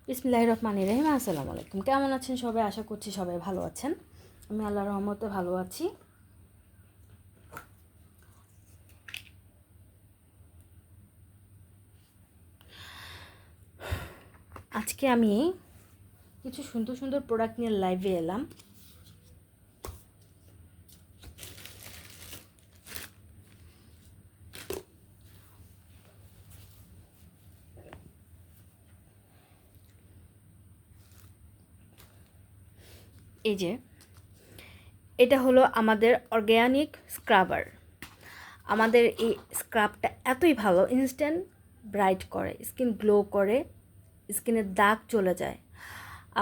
বিসমিল্লাহির রহমানির রহিম। আসসালামু আলাইকুম। কেমন আছেন সবাই? আশা করছি সবাই ভালো আছেন। আমি আল্লাহর রহমতে ভালো আছি। আজকে আমি কিছু সুন্দর সুন্দর প্রোডাক্ট নিয়ে লাইভে এলাম। এই যে এটা হলো আমাদের অর্গ্যানিক স্ক্রাবার। আমাদের এই স্ক্রাবটা এতই ভালো, ইনস্ট্যান্ট ব্রাইট করে, স্কিন গ্লো করে, স্কিনের দাগ চলে যায়।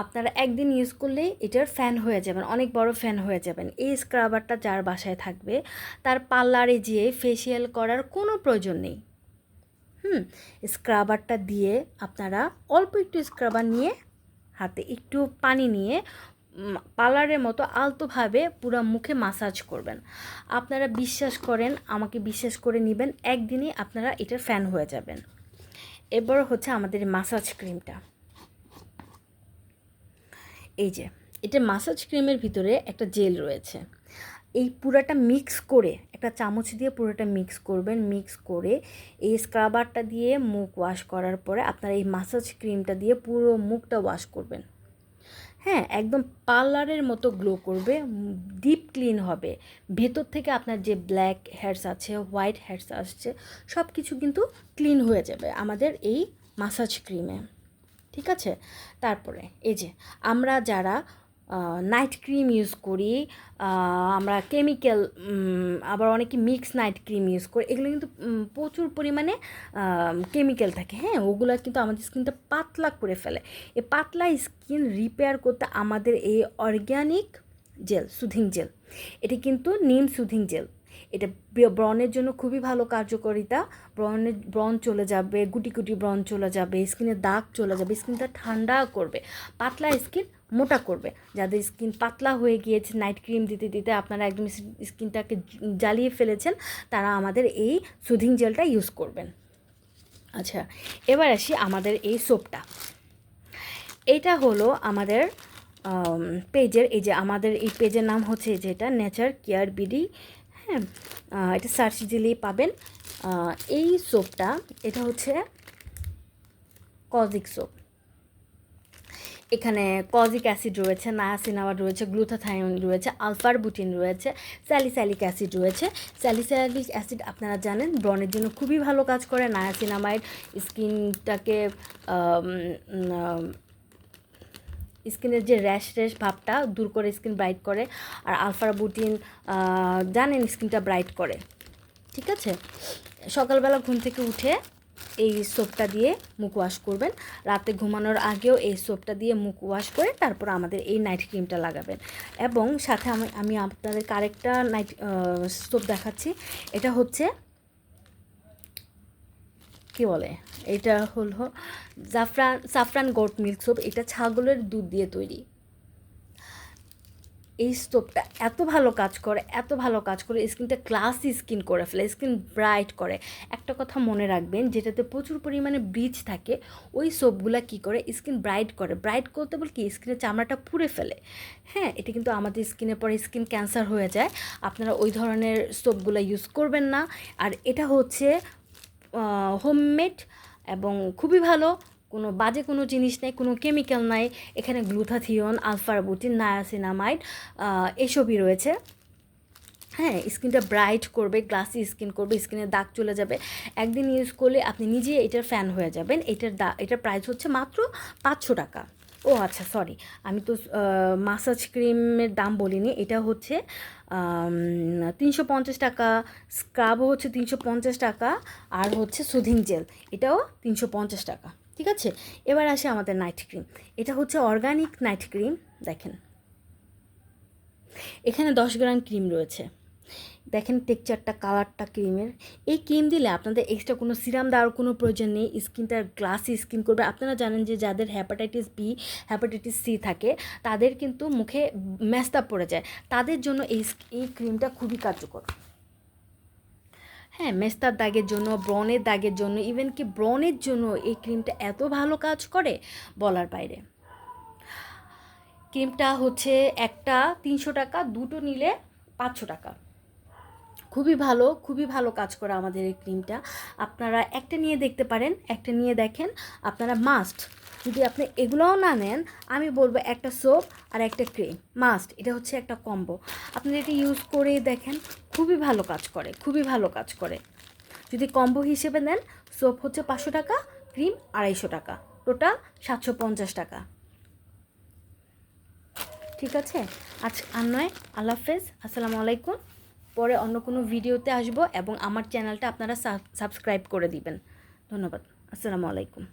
আপনারা একদিন ইউজ করলেই এটার ফ্যান হয়ে যাবেন, অনেক বড় ফ্যান হয়ে যাবেন। এই স্ক্রাবারটা যার বাসায় থাকবে তার পার্লারে যেয়ে ফেসিয়াল করার কোনো প্রয়োজন নেই। স্ক্রাবারটা দিয়ে আপনারা অল্প একটু স্ক্রাবার নিয়ে হাতে একটু পানি নিয়ে পার্লারের মতো আলতোভাবে পুরো মুখে মাসাজ করবেন। আপনারা বিশ্বাস করেন, আমাকে বিশ্বাস করে নেবেন, একদিনই আপনারা এটার ফ্যান হয়ে যাবেন। এবার হচ্ছে আমাদের মাসাজ ক্রিমটা। এই যে এটা মাসাজ ক্রিমের ভিতরে একটা জেল রয়েছে। এই পুরাটা মিক্স করে একটা চামচ দিয়ে পুরোটা মিক্স করবেন। মিক্স করে এই স্ক্রাবারটা দিয়ে মুখ ওয়াশ করার পরে আপনারা এই মাসাজ ক্রিমটা দিয়ে পুরো মুখটা ওয়াশ করবেন। হ্যাঁ, একদম পার্লারের মতো গ্লো করবে, ডিপ ক্লিন হবে। ভেতর থেকে আপনার যে ব্ল্যাক হেয়ারস আছে, হোয়াইট হেয়ারস আসছে, সব কিছু কিন্তু ক্লিন হয়ে যাবে আমাদের এই মাসাজ ক্রিমে। ঠিক আছে? তারপরে এই যে আমরা যারা নাইট ক্রিম ইউজ করি, আমরা কেমিক্যাল, আবার অনেকে মিক্স নাইট ক্রিম ইউজ করি, এগুলো কিন্তু প্রচুর পরিমাণে কেমিক্যাল থাকে। হ্যাঁ, ওগুলো কিন্তু আমাদের স্কিনটা পাতলা করে ফেলে। এই পাতলা স্কিন রিপেয়ার করতে আমাদের এই অর্গ্যানিক জেল, সুদিং জেল, এটি কিন্তু নিম সুদিং জেল। এটা ব্রণের জন্য খুবই ভালো কার্যকারিতা। ব্রণ চলে যাবে, গুটি গুটি ব্রণ চলে যাবে, স্কিনের দাগ চলে যাবে, স্কিনটা ঠান্ডা করবে, পাতলা স্কিন মোটা করবে। যাদের স্কিন পাতলা হয়ে গিয়েছে নাইট ক্রিম দিতে দিতে আপনারা একদম স্কিনটাকে জ্বালিয়ে ফেলেছেন, তারা আমাদের এই সুদিং জেলটা ইউজ করবেন। আচ্ছা, এবার আসি আমাদের এই সোপটা। এটা হলো আমাদের পেজের, এই যে আমাদের এই পেজের নাম হচ্ছে যেটা নেচার কেয়ার বিডি। হ্যাঁ, এটা সার্চ দিলেই পাবেন। এই সোপটা, এটা হচ্ছে কজিক সোপ। এখানে কজিক অ্যাসিড রয়েছে, নায়াসিনামাইড রয়েছে, গ্লুটাথায়োন রয়েছে, আলফারবুটিন রয়েছে, স্যালিসাইলিক অ্যাসিড রয়েছে। স্যালিসাইলিক অ্যাসিড আপনারা জানেন ব্রণের জন্য খুবই ভালো কাজ করে। নায়াসিনামাইড স্কিনটাকে স্কিনের যে র্যাশ ভাবটা দূর করে, স্কিন ব্রাইট করে। আর আলফারবুটিন জানেন স্কিনটা ব্রাইট করে। ঠিক আছে? সকালবেলা ঘুম থেকে উঠে এই সোপটা দিয়ে মুখ ওয়াশ করবেন। রাতে ঘুমানোর আগেও এই সোপটা দিয়ে মুখ ওয়াশ করে তারপর আমাদের এই নাইট ক্রিমটা লাগাবেন। এবং সাথে আমি আপনাদেরকে আরেকটা নাইট সোপ দেখাচ্ছি। এটা হচ্ছে কী বলে, এটা হলো সাফরান গোট মিল্ক সোপ। এটা ছাগলের দুধ দিয়ে তৈরি। এই সোপটা এত ভালো কাজ করে, এত ভালো কাজ করে, স্কিনটা গ্লাসি স্কিন করে ফেলে, স্কিন ব্রাইট করে। একটা কথা মনে রাখবেন, যেটাতে প্রচুর পরিমাণে ব্লিচ থাকে, ওই সোপগুলো কী করে স্কিন ব্রাইট করে। ব্রাইট করতে বলে কি, স্কিনের চামড়াটা পুড়ে ফেলে। হ্যাঁ, এটা কিন্তু আমাদের স্কিনের পরে স্কিন ক্যান্সার হয়ে যায়। আপনারা ওই ধরনের সোপগুলো ইউজ করবেন না। আর এটা হচ্ছে হোমমেড এবং খুবই ভালো, কোনো বাজে কোনো জিনিস নেই, কোনো কেমিক্যাল নাই। এখানে গ্লুটাথিয়ন, আলফারবুটিন, নায়াসিনামাইড এসবই রয়েছে। হ্যাঁ, স্কিনটা ব্রাইট করবে, গ্লাসি স্কিন করবে, স্কিনের দাগ চলে যাবে। একদিন ইউজ করলে আপনি নিজে এটার ফ্যান হয়ে যাবেন। এটার প্রাইস হচ্ছে মাত্র 500 টাকা। ও আচ্ছা, সরি, আমি তো মাসাজ ক্রিমের দাম বলিনি। এটা হচ্ছে 350 টাকা, স্ক্রাবও হচ্ছে 350 টাকা, আর হচ্ছে সুদিং জেল এটাও 350 টাকা। ঠিক আছে? এবার আসে আমাদের নাইট ক্রিম। এটা হচ্ছে অর্গানিক নাইট ক্রিম। দেখেন, এখানে 10 গ্রাম ক্রিম রয়েছে। দেখেন টেক্সচারটা, কালারটা ক্রিমের। এই ক্রিম দিলে আপনাদের এক্সট্রা কোনো সিরাম দেওয়ার কোনো প্রয়োজন নেই। স্কিনটা গ্লাসি স্কিন করবে। আপনারা জানেন যে যাদের হেপাটাইটিস বি, হেপাটাইটিস সি থাকে, তাদের কিন্তু মুখে মেস্তা পড়ে যায়। তাদের জন্য এই ক্রিমটা খুবই কার্যকর। হ্যাঁ, মেস্তার দাগের জন্য, ব্রণের দাগের জন্য, ইভেন কি ব্রণের জন্য এই ক্রিমটা এত ভালো কাজ করে বলার বাইরে। ক্রিমটা হচ্ছে একটা 300 টাকা, দুটো নিলে 500 টাকা। খুবই ভালো কাজ করে আমাদের এই ক্রিমটা। আপনারা একটা নিয়ে দেখতে পারেন, একটা নিয়ে দেখেন। আপনারা মাস্ট, যদি আপনি এগুলোও না নেন, আমি বলবো একটা সোপ আর একটা ক্রিম মাস্ট। এটা হচ্ছে একটা কম্বো, আপনারা এটা ইউজ করে দেখেন, খুবই ভালো কাজ করে, খুবই ভালো কাজ করে। যদি কম্বো হিসেবে নেন, সোপ হচ্ছে 500 টাকা, ক্রিম 250 টাকা, টোটাল 750 টাকা। ঠিক আছে, আজ আর নয়, আল্লাহ হাফেজ, আসসালামু আলাইকুম। পরে অন্য কোনো ভিডিওতে আসবো এবং আমার চ্যানেলটা আপনারা সাবস্ক্রাইব করে দিবেন। ধন্যবাদ, আসসালামু আলাইকুম।